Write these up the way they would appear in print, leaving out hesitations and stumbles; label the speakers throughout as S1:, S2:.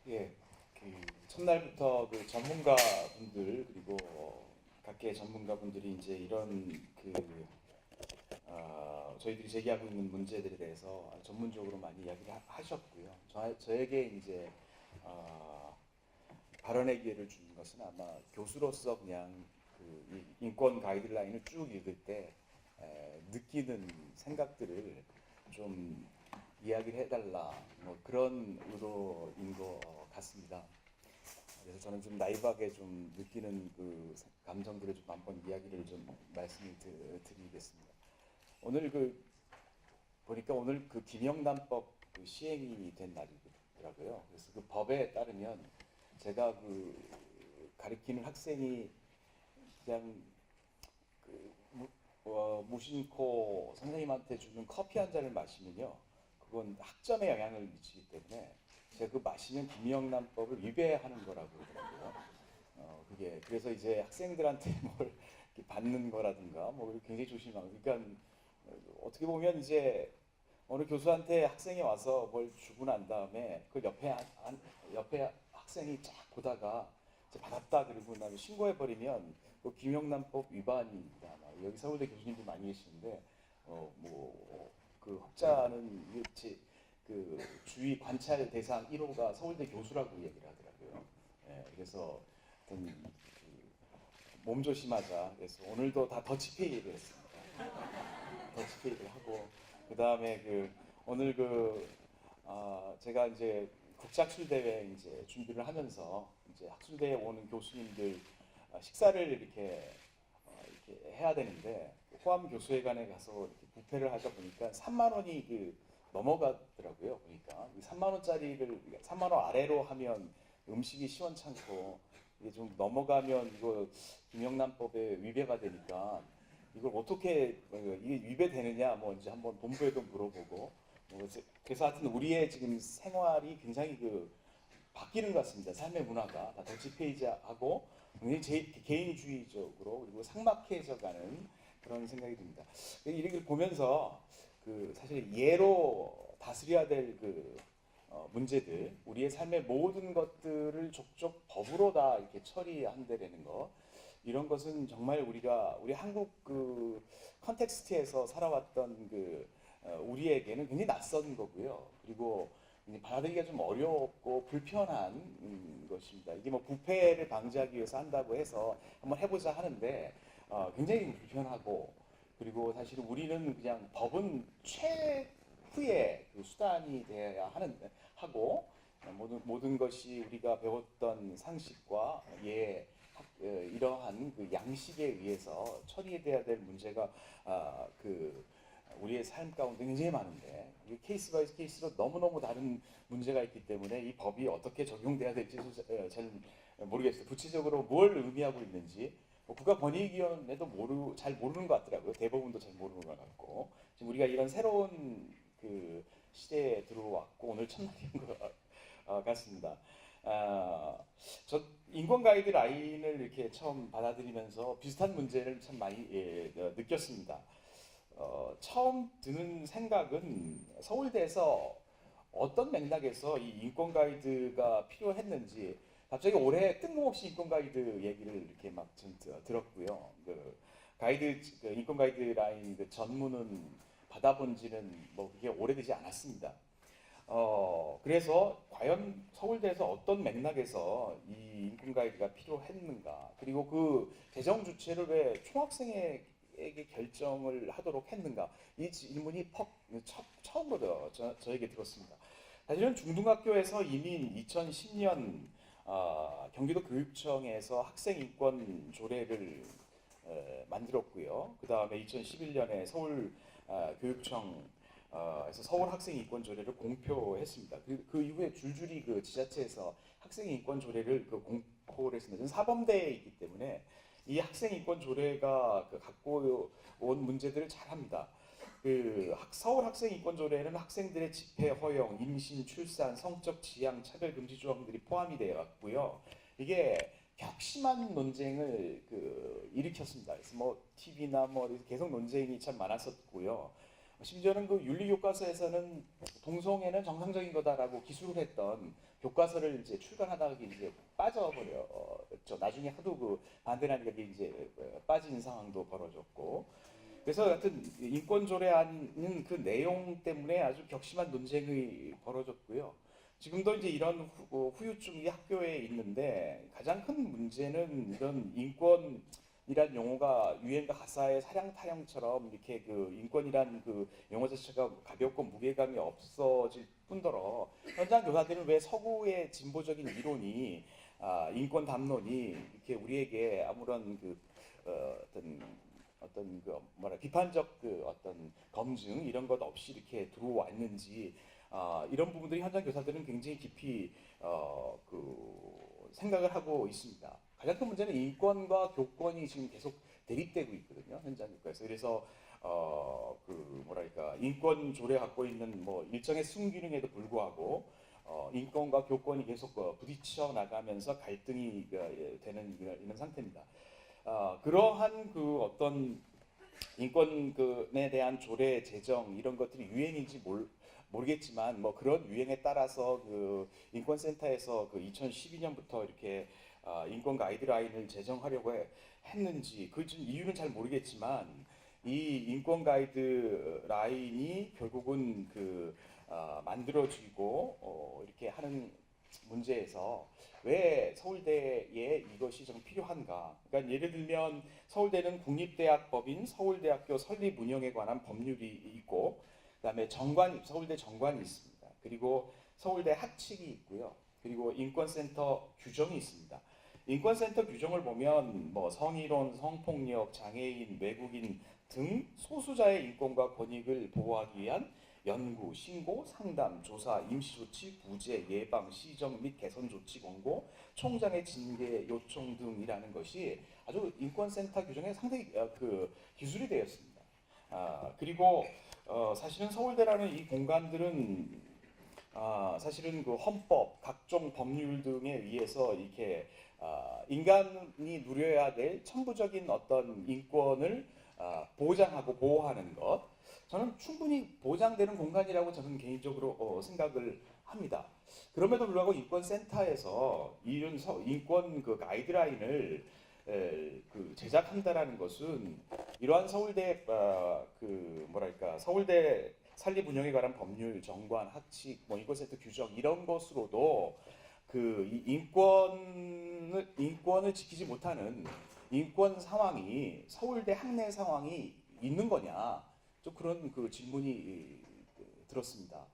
S1: 예, 첫날부터 그 전문가분들 그리고 각계 전문가분들이 이제 이런 저희들이 제기하고 있는 문제들에 대해서 전문적으로 많이 이야기를 하셨고요. 저에게 이제 어, 발언의 기회를 주는 것은 아마 교수로서 그냥 이 인권 가이드라인을 쭉 읽을 때 느끼는 생각들을 좀 이야기를 해달라 뭐 그런 의도인 것 같습니다. 그래서 저는 좀 나이브하게 좀 느끼는 그 감정들을 좀 한번 이야기를 좀 말씀을 드리겠습니다. 오늘 보니까 오늘 그 김영란법 시행이 된 날이더라고요. 그래서 그 법에 따르면 제가 가리키는 학생이 그냥 무심코 선생님한테 주는 커피 한 잔을 마시면요, 그건 학점에 영향을 미치기 때문에 제가 마시면 김영란법을 위배하는 거라고 그러더라고요. 그게 그래서 이제 학생들한테 뭘 받는 거라든가 뭐 굉장히 조심하고, 그러니까 어떻게 보면 이제 어느 교수한테 학생이 와서 뭘 주고 난 다음에 그 옆에 학생이 쫙 보다가 이제 받았다 그러고 나면 신고해 버리면 그 김영란법 위반입니다. 여기 서울대 교수님들 많이 계시는데 뭐그 혹자는 그 주의 관찰 대상 1호가 서울대 교수라고 얘기를 하더라고요. 예, 그래서 하여튼 몸조심하자. 그래서 오늘도 다 더치페이를 했습니다. 더치페이를 하고 그 다음에 오늘 제가 이제 국제학술 대회 이제 준비를 하면서 이제 학술 대회 오는 교수님들 식사를 이렇게 해야 되는데 호암 교수회관에 가서 이렇게 뷔페를 하다 보니까 3만 원이 넘어가더라고요. 보니까 3만 원짜리를 3만 원 아래로 하면 음식이 시원찮고 이게 좀 넘어가면 이거 김영란법에 위배가 되니까 이걸 어떻게 이게 위배되느냐 뭐 이제 한번 본부에도 물어보고 그래서 하여튼 우리의 지금 생활이 굉장히 바뀌는 것 같습니다. 삶의 문화가 다 더치페이지하고 굉장히 개인주의적으로 그리고 삭막해져가는 그런 생각이 듭니다. 이렇게 보면서 사실 예로 다스려야 될 문제들, 우리의 삶의 모든 것들을 족족 법으로 다 이렇게 처리한다는 거, 이런 것은 정말 우리 한국 컨텍스트에서 살아왔던 우리에게는 굉장히 낯선 거고요. 그리고 받아들이기가 좀 어렵고 불편한 것입니다. 이게 뭐 부패를 방지하기 위해서 한다고 해서 한번 해보자 하는데 굉장히 불편하고, 그리고 사실 우리는 그냥 법은 최후의 수단이 되어야 하고 모든 것이 우리가 배웠던 상식과 이러한 양식에 의해서 처리돼야 될 문제가 우리의 삶 가운데 굉장히 많은데 케이스 바이 케이스로 너무너무 다른 문제가 있기 때문에 이 법이 어떻게 적용돼야 될지 잘 모르겠어요. 구체적으로 뭘 의미하고 있는지 국가권익위원회도 잘 모르는 것 같더라고요. 대법원도 잘 모르는 것 같고, 지금 우리가 이런 새로운 시대에 들어왔고 오늘 첫날인 것 같습니다. 저 인권 가이드라인을 이렇게 처음 받아들이면서 비슷한 문제를 참 많이 느꼈습니다. 처음 드는 생각은 서울대에서 어떤 맥락에서 이 인권 가이드가 필요했는지, 갑자기 올해 뜬금없이 인권 가이드 얘기를 이렇게 막 들었고요. 인권 가이드라인 전문은 받아본 지는 뭐 그게 오래되지 않았습니다. 그래서 과연 서울대에서 어떤 맥락에서 이 인권 가이드가 필요했는가, 그리고 재정 주체를 왜 총학생에게 결정을 하도록 했는가, 이 질문이 처음으로 저에게 들었습니다. 사실은 중등학교에서 이미 2010년 경기도 교육청에서 학생인권 조례를 만들었고요. 그 다음에 2011년에 서울 교육청 에서 서울 학생인권 조례를 공표했습니다. 그 이후에 줄줄이 지자체에서 학생인권 조례를 공포를 했습니다. 저는 사범대에 있기 때문에 이 학생인권 조례가 갖고 온 문제들을 잘 합니다. 서울 학생인권 조례는 학생들의 집회 허용, 임신, 출산, 성적 지향, 차별 금지 조항들이 포함이 되어 왔고요. 이게 격심한 논쟁을 일으켰습니다. 그래서 뭐 TV나 뭐 계속 논쟁이 참 많았었고요. 심지어는 그 윤리 교과서에서는 동성애는 정상적인 거다라고 기술을 했던 교과서를 이제 출간하다가 이제 빠져버렸죠. 나중에 하도 그 반대하니까 이제 빠진 상황도 벌어졌고. 그래서 하여튼 인권 조례안은 그 내용 때문에 아주 격심한 논쟁이 벌어졌고요. 지금도 이제 이런 후유증이 학교에 있는데 가장 큰 문제는 이런 인권이란 용어가 유행가 가사의 사량 타령처럼 이렇게 그 인권이란 그 용어 자체가 가볍고 무게감이 없어질 뿐더러 현장 교사들은 왜 서구의 진보적인 이론이 인권 담론이 이렇게 우리에게 아무런 그 어떤 그 뭐라 비판적 그 어떤 검증 이런 것 없이 이렇게 들어왔는지 이런 부분들이 현장 교사들은 굉장히 깊이 그 생각을 하고 있습니다. 가장 큰 문제는 인권과 교권이 지금 계속 대립되고 있거든요. 현장 교과에서. 그래서 그 뭐랄까 인권 조례 갖고 있는 뭐 일정의 순기능에도 불구하고 인권과 교권이 계속 부딪혀 나가면서 갈등이 되는 이런 상태입니다. 그러한 그 어떤 인권에 대한 조례 제정 이런 것들이 유행인지 모르겠지만 뭐 그런 유행에 따라서 그 인권센터에서 그 2012년부터 이렇게 인권 가이드라인을 제정하려고 했는지 그 이유는 잘 모르겠지만 이 인권 가이드라인이 결국은 그 만들어지고 이렇게 하는 문제에서 왜 서울대에 이것이 좀 필요한가? 그러니까 예를 들면 서울대는 국립대학법인 서울대학교 설립 운영에 관한 법률이 있고, 그다음에 서울대 정관이 있습니다. 그리고 서울대 학칙이 있고요. 그리고 인권센터 규정이 있습니다. 인권센터 규정을 보면 뭐 성희롱, 성폭력, 장애인, 외국인 등 소수자의 인권과 권익을 보호하기 위한 연구, 신고, 상담, 조사, 임시조치, 구제, 예방, 시정 및 개선 조치 권고, 총장의 징계 요청 등이라는 것이 아주 인권센터 규정에 상당히 그 기술이 되었습니다. 그리고 사실은 서울대라는 이 공간들은 사실은 그 헌법, 각종 법률 등에 의해서 이렇게 인간이 누려야 될 천부적인 어떤 인권을 보장하고 보호하는 것, 저는 충분히 보장되는 공간이라고 저는 개인적으로 생각을 합니다. 그럼에도 불구하고 인권센터에서 이런 인권 그 가이드라인을 그 제작한다라는 것은 이러한 서울대 그 뭐랄까 서울대 설립 운영에 관한 법률, 정관, 학칙, 뭐 인권센터 규정 이런 것으로도 그 인권을 지키지 못하는 인권 상황이 서울대 학내 상황이 있는 거냐? 좀 그런 그 질문이 들었습니다.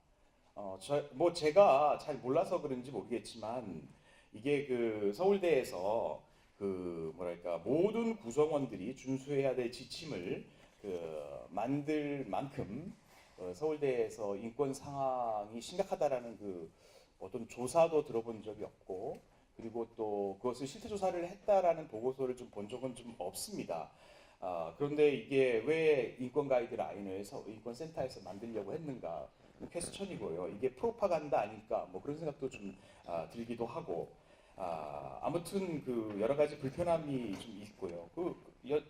S1: 뭐 제가 잘 몰라서 그런지 모르겠지만 이게 그 서울대에서 그 뭐랄까 모든 구성원들이 준수해야 될 지침을 그 만들 만큼 서울대에서 인권 상황이 심각하다라는 그 어떤 조사도 들어본 적이 없고 그리고 또 그것을 실태 조사를 했다라는 보고서를 좀 본 적은 좀 없습니다. 그런데 이게 왜 인권 가이드라인을 인권센터에서 만들려고 했는가 퀘스천이고요. 이게 프로파간다 아닐까 뭐 그런 생각도 좀 들기도 하고 아무튼 그 여러 가지 불편함이 좀 있고요.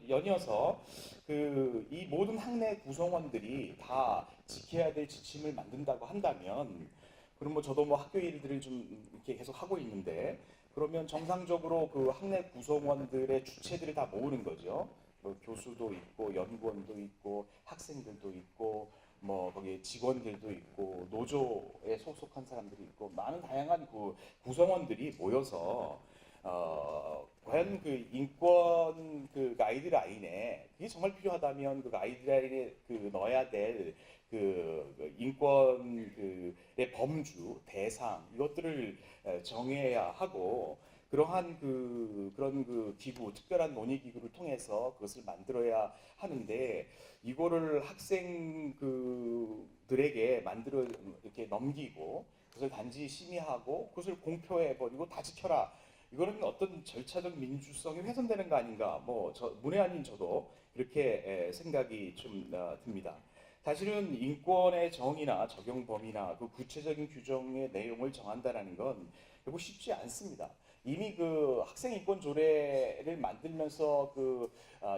S1: 연이어서 그 이 모든 학내 구성원들이 다 지켜야 될 지침을 만든다고 한다면 그럼 뭐 저도 뭐 학교 일들을 좀 이렇게 계속 하고 있는데 그러면 정상적으로 그 학내 구성원들의 주체들을 다 모으는 거죠. 뭐 교수도 있고 연구원도 있고 학생들도 있고 뭐 거기 직원들도 있고 노조에 소속한 사람들이 있고 많은 다양한 그 구성원들이 모여서 과연 그 인권 그 가이드라인에 그게 정말 필요하다면 그 가이드라인에 그 넣어야 될 그 인권 그의 범주 대상 이것들을 정해야 하고 그러한 그런 그 기구 특별한 논의 기구를 통해서 그것을 만들어야 하는데 이거를 학생 그들에게 만들어 이렇게 넘기고 그것을 단지 심의하고 그것을 공표해 버리고 다 지켜라. 이거는 어떤 절차적 민주성이 훼손되는 거 아닌가? 뭐 문외 아닌 저도 그렇게 생각이 좀 듭니다. 사실은 인권의 정의나 적용 범위나 그 구체적인 규정의 내용을 정한다라는 건 결국 쉽지 않습니다. 이미 그 학생 인권 조례를 만들면서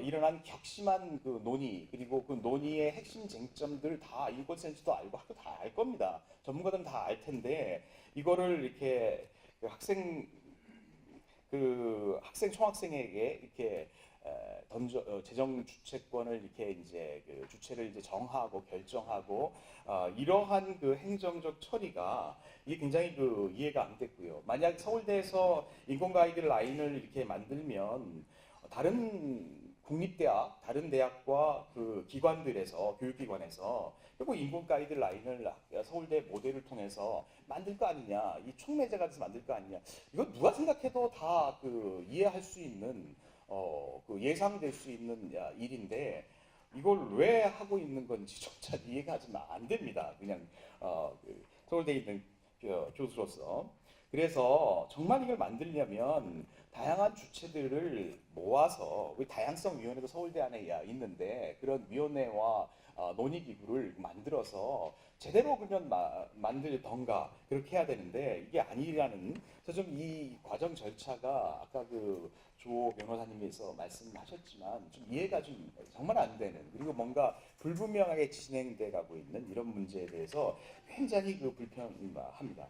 S1: 일어난 격심한 그 논의, 그리고 그 논의의 핵심 쟁점들 다 인권센터도 알고 학교 다 알 겁니다. 전문가들은 다 알 텐데 이거를 이렇게 학생 총학생에게 이렇게 재정 주체권을 이렇게 이제 그 주체를 이제 정하고 결정하고 이러한 그 행정적 처리가 이게 굉장히 그 이해가 안 됐고요. 만약 서울대에서 인권 가이드라인을 이렇게 만들면 다른 국립대학, 다른 대학과 그 기관들에서 교육기관에서 그리고 인권 가이드라인을 서울대 모델을 통해서 만들 거 아니냐, 이 촉매제가 돼서 만들 거 아니냐. 이거 누가 생각해도 다 그 이해할 수 있는 그 예상될 수 있는 일인데 이걸 왜 하고 있는 건지조차 이해가 좀 안 됩니다. 그냥 서울대에 있는 교수로서. 그래서 정말 이걸 만들려면 다양한 주체들을 모아서 우리 다양성위원회도 서울대 안에 있는데 그런 위원회와 논의기구를 만들어서 제대로 그러면 만들던가 그렇게 해야 되는데 이게 아니라는. 그래서 좀 이 과정 절차가 아까 그 조 변호사님께서 말씀하셨지만 좀 이해가 좀 정말 안 되는, 그리고 뭔가 불분명하게 진행돼 가고 있는 이런 문제에 대해서 굉장히 그 불편합니다.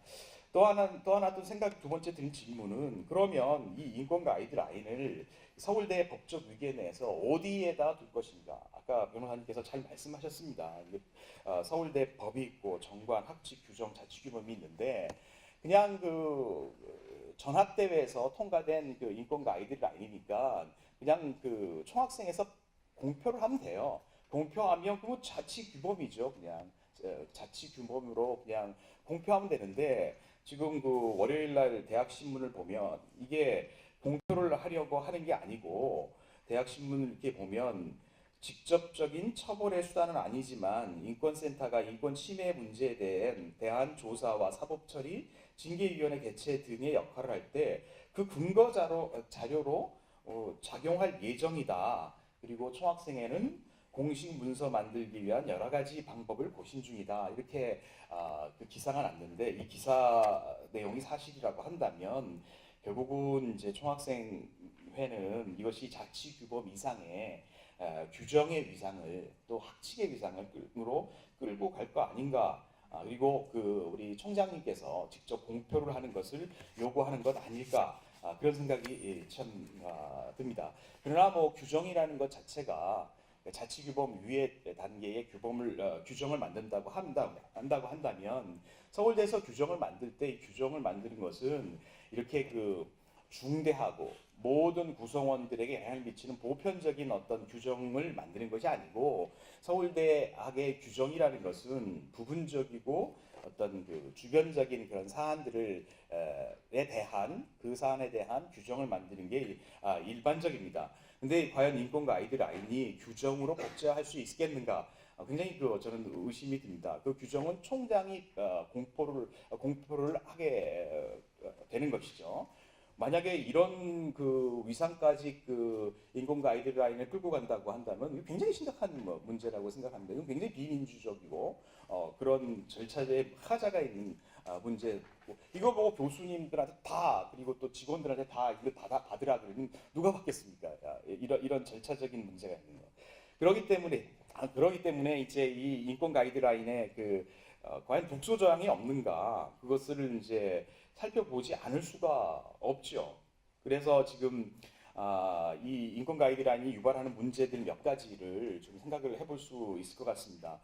S1: 또 하나 또 생각, 두 번째 드린 질문은 그러면 이 인권 가이드라인을 서울대 법적 위계 내에서 어디에다 둘 것인가? 아까 변호사님께서 잘 말씀하셨습니다. 서울대 법이 있고 정관, 학칙, 규정, 자치 규범이 있는데 그냥 그 전학대회에서 통과된 그 인권 가이드라인이니까 그냥 그 총학생에서 공표를 하면 돼요. 공표하면 그거 자치 규범이죠. 그냥 자치 규범으로 그냥 공표하면 되는데 지금 그 월요일 날 대학 신문을 보면 이게 공표를 하려고 하는 게 아니고 대학 신문을 이렇게 보면 직접적인 처벌의 수단은 아니지만 인권센터가 인권 침해 문제에 대한 조사와 사법 처리, 징계위원회 개최 등의 역할을 할 때 그 근거 자료로 작용할 예정이다. 그리고 총학생회는 공식 문서 만들기 위한 여러 가지 방법을 고심 중이다. 이렇게 그 기사가 났는데 이 기사 내용이 사실이라고 한다면 결국은 이제 총학생회는 이것이 자치 규범 이상의 규정의 위상을 또 학칙의 위상으로 끌고 갈 거 아닌가. 그리고 그 우리 총장님께서 직접 공표를 하는 것을 요구하는 것 아닐까. 그런 생각이 참 듭니다. 그러나 뭐 규정이라는 것 자체가 자치규범 위의 단계의 규정을 만든다고 한다면 서울대에서 규정을 만들 때 이 규정을 만드는 것은 이렇게 그 중대하고 모든 구성원들에게 영향을 미치는 보편적인 어떤 규정을 만드는 것이 아니고 서울대학의 규정이라는 것은 부분적이고 어떤 그 주변적인 그런 사안들에 대한 그 사안에 대한 규정을 만드는 게 일반적입니다. 근데 과연 인권 가이드라인이 규정으로 복제할 수 있겠는가? 굉장히 저는 의심이 듭니다. 그 규정은 총장이 공포를 하게 되는 것이죠. 만약에 이런 그 위상까지 그 인권 가이드라인을 끌고 간다고 한다면 굉장히 심각한 문제라고 생각합니다. 이건 굉장히 비민주적이고 그런 절차에 하자가 있는 문제. 이거 보고 교수님들한테 다 그리고 또 직원들한테 다 이거 받으라 그러면 누가 받겠습니까? 이런 절차적인 문제가 있는 거. 그러기 때문에 이제 이 인권 가이드라인에 과연 독소 조항이 없는가 그것을 이제 살펴보지 않을 수가 없죠. 그래서 지금 이 인권 가이드라인이 유발하는 문제들 몇 가지를 좀 생각을 해볼 수 있을 것 같습니다.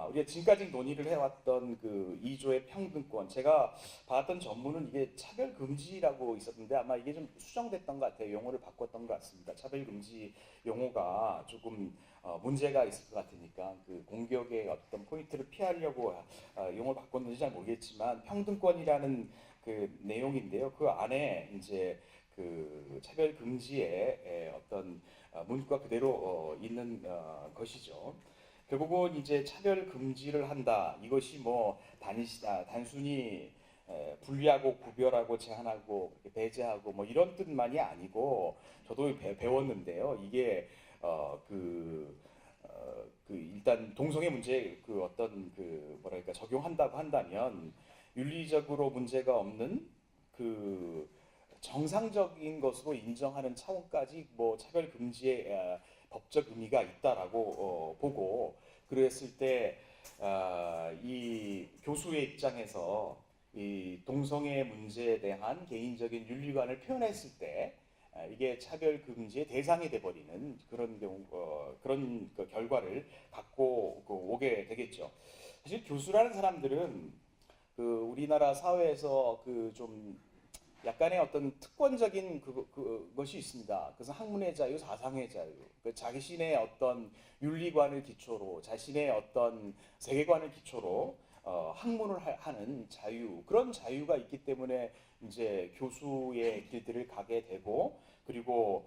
S1: 우리가 지금까지 논의를 해왔던 그 2조의 평등권, 제가 봤던 전문은 이게 차별금지라고 있었는데 아마 이게 좀 수정됐던 것 같아요. 용어를 바꿨던 것 같습니다. 차별금지 용어가 조금 문제가 있을 것 같으니까 그 공격의 어떤 포인트를 피하려고 용어를 바꿨는지 잘 모르겠지만 평등권이라는 그 내용인데요. 그 안에 이제 그 차별 금지의 어떤 문구가 그대로 있는 것이죠. 결국은 이제 차별 금지를 한다. 이것이 뭐 단순히 분리하고 구별하고 제한하고 배제하고 뭐 이런 뜻만이 아니고 저도 배웠는데요. 이게 일단 동성애 문제 어떤 뭐랄까 적용한다고 한다면 윤리적으로 문제가 없는 그 정상적인 것으로 인정하는 차원까지 뭐 차별 금지의 법적 의미가 있다라고 보고, 그랬을 때 이 교수의 입장에서 이 동성애 문제에 대한 개인적인 윤리관을 표현했을 때 이게 차별 금지의 대상이 돼버리는 그런 경우, 그런 그 결과를 갖고 오게 되겠죠. 사실 교수라는 사람들은 그 우리나라 사회에서 그 좀 약간의 어떤 특권적인 그것이 있습니다. 그래서 학문의 자유, 사상의 자유, 그 자신의 어떤 윤리관을 기초로, 자신의 어떤 세계관을 기초로 학문을 하는 자유, 그런 자유가 있기 때문에 이제 교수의 길들을 가게 되고, 그리고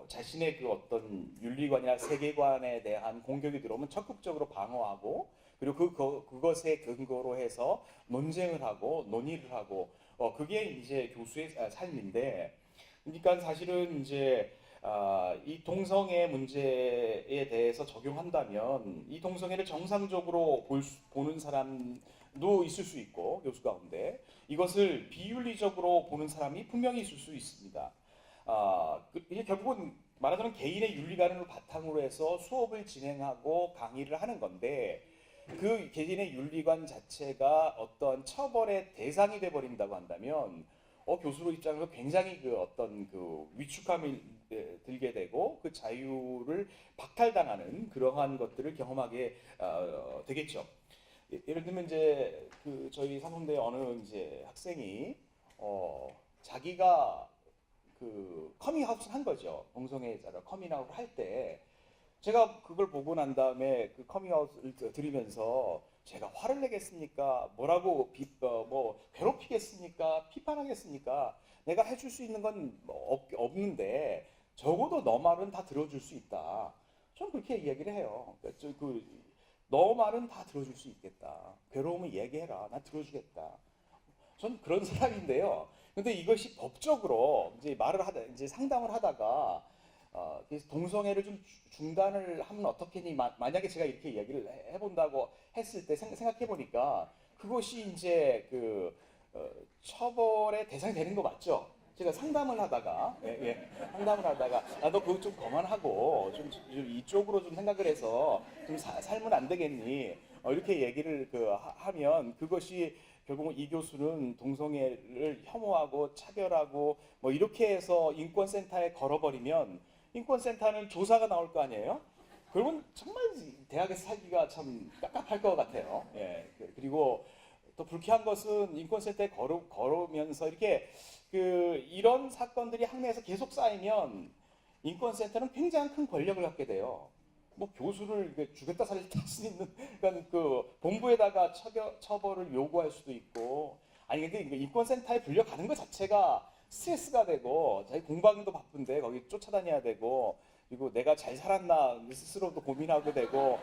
S1: 자신의 그 어떤 윤리관이나 세계관에 대한 공격이 들어오면 적극적으로 방어하고, 그리고 그것에 근거로 해서 논쟁을 하고 논의를 하고, 그게 이제 교수의 삶인데, 그러니까 사실은 이제 이 동성애 문제에 대해서 적용한다면 이 동성애를 정상적으로 보는 사람도 있을 수 있고, 교수 가운데 이것을 비윤리적으로 보는 사람이 분명히 있을 수 있습니다. 이게 결국은 말하자면 개인의 윤리관을 바탕으로 해서 수업을 진행하고 강의를 하는 건데, 그 개인의 윤리관 자체가 어떤 처벌의 대상이 돼 버린다고 한다면 교수로 입장에서 굉장히 그 어떤 그 위축감이 들게 되고, 그 자유를 박탈당하는 그러한 것들을 경험하게 되겠죠. 예를 들면 이제 그 저희 상품대 어느 이제 학생이 자기가 그 커밍아웃을 한 거죠. 동성애자를 커밍아웃을 할 때, 제가 그걸 보고 난 다음에 그 커밍아웃을 들으면서 제가 화를 내겠습니까? 뭐라고 뭐 괴롭히겠습니까? 비판하겠습니까? 내가 해줄 수 있는 건 없는데 적어도 너 말은 다 들어줄 수 있다. 전 그렇게 이야기를 해요. 너 말은 다 들어줄 수 있겠다. 괴로우면 얘기해라. 나 들어주겠다. 전 그런 사람인데요. 근데 이것이 법적으로 이제 이제 상담을 하다가 그래서 동성애를 좀 중단을 하면 어떻겠니? 만약에 제가 이렇게 얘기를 해본다고 했을 때 생각해 보니까 그것이 이제 그 처벌의 대상이 되는 거 맞죠? 제가 상담을 하다가 상담을 하다가 너 그거 좀 그만하고 좀 이쪽으로 좀 생각을 해서 좀 살면 안 되겠니? 이렇게 얘기를 하면 그것이 결국은 이 교수는 동성애를 혐오하고 차별하고 뭐 이렇게 해서 인권센터에 걸어버리면 인권센터는 조사가 나올 거 아니에요? 그러면 정말 대학에서 살기가 참 깝깝할 것 같아요. 예. 그리고 또 불쾌한 것은 인권센터에 걸으면서 이렇게 이런 사건들이 학내에서 계속 쌓이면 인권센터는 굉장히 큰 권력을 갖게 돼요. 뭐 교수를 죽였다 살렸다 할 수 있는, 그러니까 그 본부에다가 처벌을 요구할 수도 있고, 아니 근데 인권센터에 불려가는 것 자체가 스트레스가 되고, 자기 공부하기도 바쁜데 거기 쫓아다녀야 되고, 그리고 내가 잘 살았나 스스로도 고민하게 되고,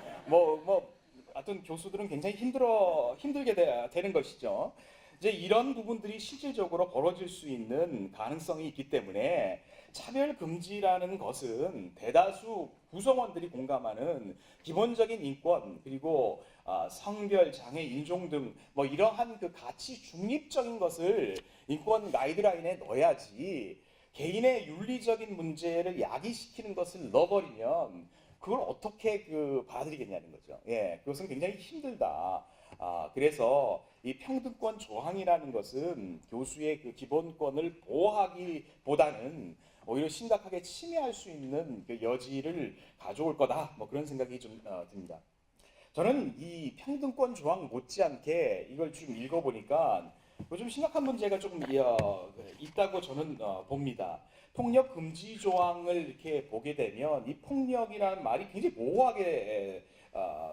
S1: 하여튼 교수들은 굉장히 힘들게 되는 것이죠. 이제 이런 부분들이 실질적으로 벌어질 수 있는 가능성이 있기 때문에 차별 금지라는 것은 대다수 구성원들이 공감하는 기본적인 인권, 그리고 성별, 장애, 인종 등 뭐 이러한 그 가치 중립적인 것을 인권 가이드라인에 넣어야지, 개인의 윤리적인 문제를 야기시키는 것을 넣어버리면 그걸 어떻게 받아들이겠냐는 거죠. 예, 그것은 굉장히 힘들다. 그래서 이 평등권 조항이라는 것은 교수의 그 기본권을 보호하기보다는 오히려 심각하게 침해할 수 있는 그 여지를 가져올 거다. 뭐 그런 생각이 좀 듭니다. 저는 이 평등권 조항 못지않게 이걸 좀 읽어보니까 좀 심각한 문제가 조금 있다고 저는 봅니다. 폭력 금지 조항을 이렇게 보게 되면 이 폭력이라는 말이 굉장히 모호하게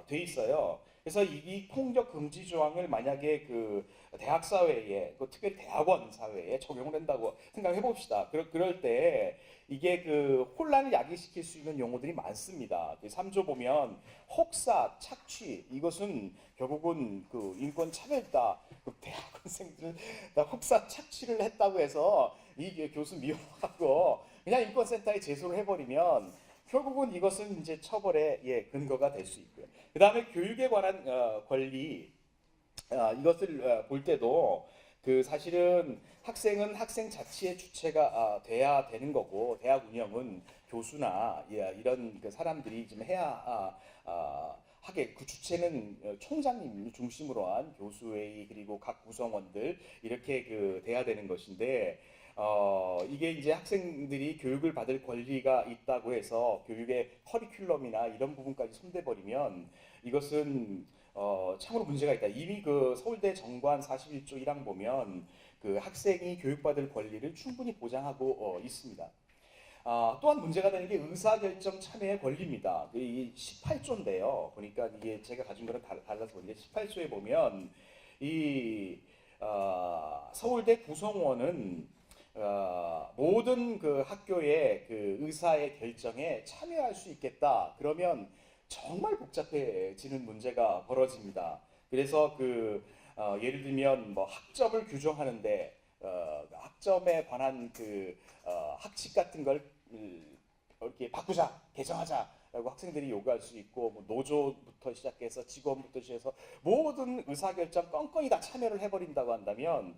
S1: 돼 있어요. 그래서 이 폭력 금지 조항을 만약에 그 대학 사회에, 특별히 대학원 사회에 적용을 한다고 생각해 봅시다. 그럴 때 이게 그 혼란을 야기시킬 수 있는 용어들이 많습니다. 3조 보면 혹사, 착취, 이것은 결국은 그 인권 차별이다. 대학원생들은 다 혹사, 착취를 했다고 해서 이 교수 미워하고 그냥 인권센터에 제소를 해버리면 결국은 이것은 이제 처벌의 근거가 될 수 있고요. 그 다음에 교육에 관한 권리, 이것을 볼 때도 그 사실은 학생은 학생 자치의 주체가 돼야 되는 거고 대학 운영은 교수나 이런 그 사람들이 좀 해야 하게 그 주체는 총장님 중심으로 한 교수회의 그리고 각 구성원들 이렇게 그 돼야 되는 것인데 이게 이제 학생들이 교육을 받을 권리가 있다고 해서 교육의 커리큘럼이나 이런 부분까지 손대버리면 이것은 참으로 문제가 있다. 이미 그 서울대 정관 41조 1항 보면 그 학생이 교육받을 권리를 충분히 보장하고 있습니다. 또한 문제가 되는 게 의사결정 참여의 권리입니다. 이 18조인데요. 보니까 이게 제가 가진 거랑 달라서 그런데 18조에 보면 이 서울대 구성원은 모든 그 학교의 그 의사의 결정에 참여할 수 있겠다. 그러면 정말 복잡해지는 문제가 벌어집니다. 그래서 예를 들면 뭐 학점을 규정하는데 학점에 관한 학칙 같은 걸 이렇게 바꾸자, 개정하자라고 학생들이 요구할 수 있고 뭐 노조부터 시작해서 직원부터 시작해서 모든 의사결정 껌껌이 다 참여를 해버린다고 한다면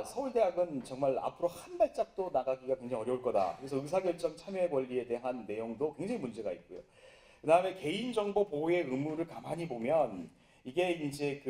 S1: 서울대학은 정말 앞으로 한 발짝도 나가기가 굉장히 어려울 거다. 그래서 의사결정 참여 권리에 대한 내용도 굉장히 문제가 있고요. 그 다음에 개인정보 보호의 의무를 가만히 보면 이게 이제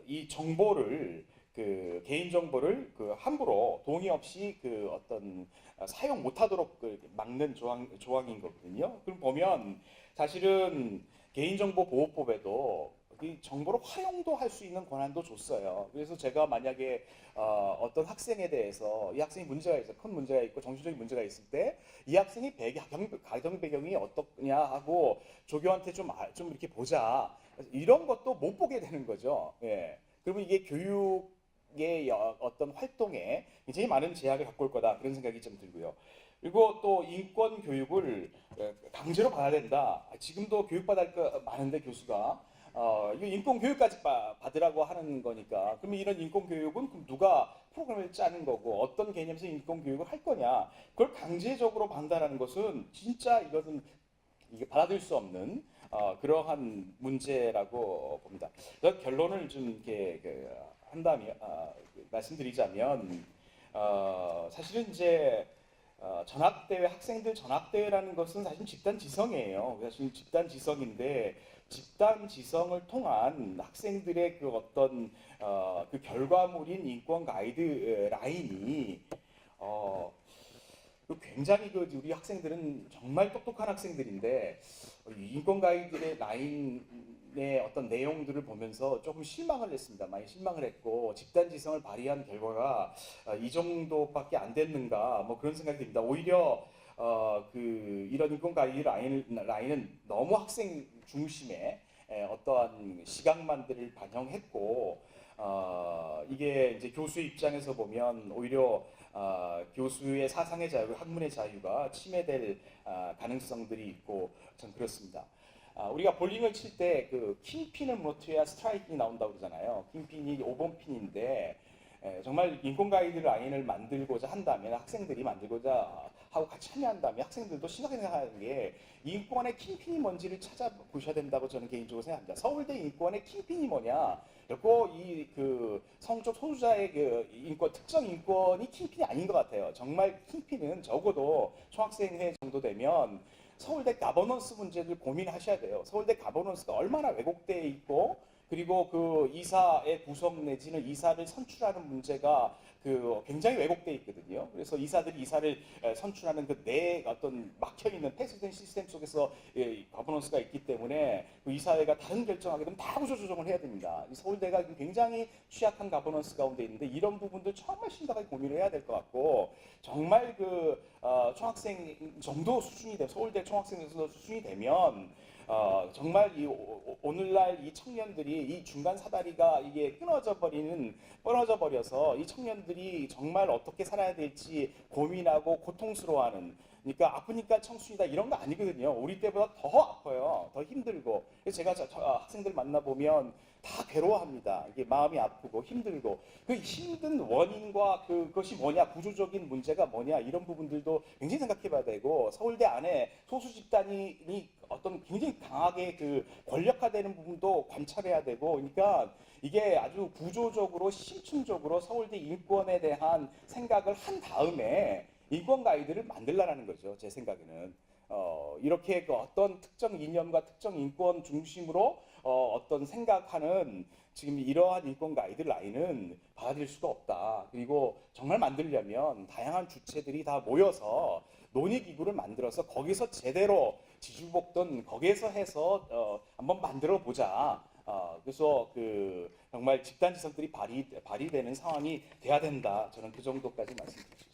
S1: 이 정보를 개인정보를 함부로 동의 없이 어떤 사용 못하도록 막는 조항인 거거든요. 그럼 보면 사실은 개인정보보호법에도 이 정보를 활용도 할 수 있는 권한도 줬어요. 그래서 제가 만약에 어떤 학생에 대해서 이 학생이 문제가 있어, 큰 문제가 있고 정신적인 문제가 있을 때 이 학생이 가정 배경이 어떻냐 하고 조교한테 좀 이렇게 보자. 이런 것도 못 보게 되는 거죠. 예. 그러면 이게 교육의 어떤 활동에 굉장히 많은 제약을 갖고 올 거다 그런 생각이 좀 들고요. 그리고 또 인권 교육을 강제로 받아야 된다. 지금도 교육받을 거 많은데 교수가 이거 인권 교육까지 받으라고 하는 거니까 그러면 이런 인권 교육은 그럼 누가 프로그램을 짜는 거고 어떤 개념에서 인권 교육을 할 거냐 그걸 강제적으로 반다라는 것은 진짜 이것은 이게 받아들일 수 없는 그러한 문제라고 봅니다. 결론을 좀 이렇게 한다면 말씀드리자면 사실은 이제 전학대회 학생들 전학대회라는 것은 사실 집단 지성이에요. 사실 집단 지성인데 집단 지성을 통한 학생들의 어떤 그 결과물인 인권 가이드라인이 굉장히 우리 학생들은 정말 똑똑한 학생들인데 인권 가이드의 라인의 어떤 내용들을 보면서 조금 실망을 했습니다. 많이 실망을 했고 집단 지성을 발휘한 결과가 이 정도밖에 안 됐는가 뭐 그런 생각이 듭니다. 오히려 이런 인권 가이드 라인은 너무 학생 중심의 어떠한 시각만들을 반영했고 이게 이제 교수 입장에서 보면 오히려 교수의 사상의 자유, 학문의 자유가 침해될 가능성들이 있고 전 그렇습니다. 우리가 볼링을 칠 때 킹핀을 무너뜨려야 스트라이크가 나온다고 그러잖아요. 킹핀이 5번 핀인데 정말 인권 가이드 라인을 만들고자 한다면 학생들이 만들고자 하고 같이 참여한다면 학생들도 심각하게 생각하는 게 인권의 킹핀이 뭔지를 찾아보셔야 된다고 저는 개인적으로 생각합니다. 서울대 인권의 킹핀이 뭐냐? 그리고 성적 소수자의 인권, 특정 인권이 킹핀이 아닌 것 같아요. 정말 킹핀은 적어도 총학생회 정도 되면 서울대 가버넌스 문제를 고민하셔야 돼요. 서울대 가버넌스가 얼마나 왜곡되어 있고 그리고 이사의 구성 내지는 이사를 선출하는 문제가 굉장히 왜곡되어 있거든요. 그래서 이사를 선출하는 내 어떤 막혀있는 폐쇄된 시스템 속에서 가버넌스가 있기 때문에 이사회가 다른 결정하게 되면 다 구조 조정을 해야 됩니다. 서울대가 굉장히 취약한 가버넌스 가운데 있는데 이런 부분들 정말 심각하게 고민을 해야 될 것 같고 정말 총학생 정도 수준이 되면 서울대 총학생 수준이 되면 정말 오늘날 이 청년들이 이 중간 사다리가 이게 끊어져 버려서 이 청년들이 정말 어떻게 살아야 될지 고민하고 고통스러워하는 그러니까 아프니까 청춘이다 이런 거 아니거든요. 우리 때보다 더 아파요. 더 힘들고. 그래서 제가 학생들 만나보면 다 괴로워합니다. 이게 마음이 아프고 힘들고 그 힘든 원인과 그것이 뭐냐, 구조적인 문제가 뭐냐 이런 부분들도 굉장히 생각해봐야 되고, 서울대 안에 소수 집단이 어떤 굉장히 강하게 그 권력화되는 부분도 관찰해야 되고, 그러니까 이게 아주 구조적으로 심층적으로 서울대 인권에 대한 생각을 한 다음에 인권 가이드를 만들라는 거죠. 제 생각에는 이렇게 그 어떤 특정 이념과 특정 인권 중심으로 어떤 생각하는 지금 이러한 인권 가이드라인은 받아들일 수가 없다. 그리고 정말 만들려면 다양한 주체들이 다 모여서 논의 기구를 만들어서 거기서 제대로 지주복던 거기에서 해서 한번 만들어 보자. 그래서 그 정말 집단 지성들이 발휘되는 상황이 돼야 된다. 저는 그 정도까지 말씀드리죠.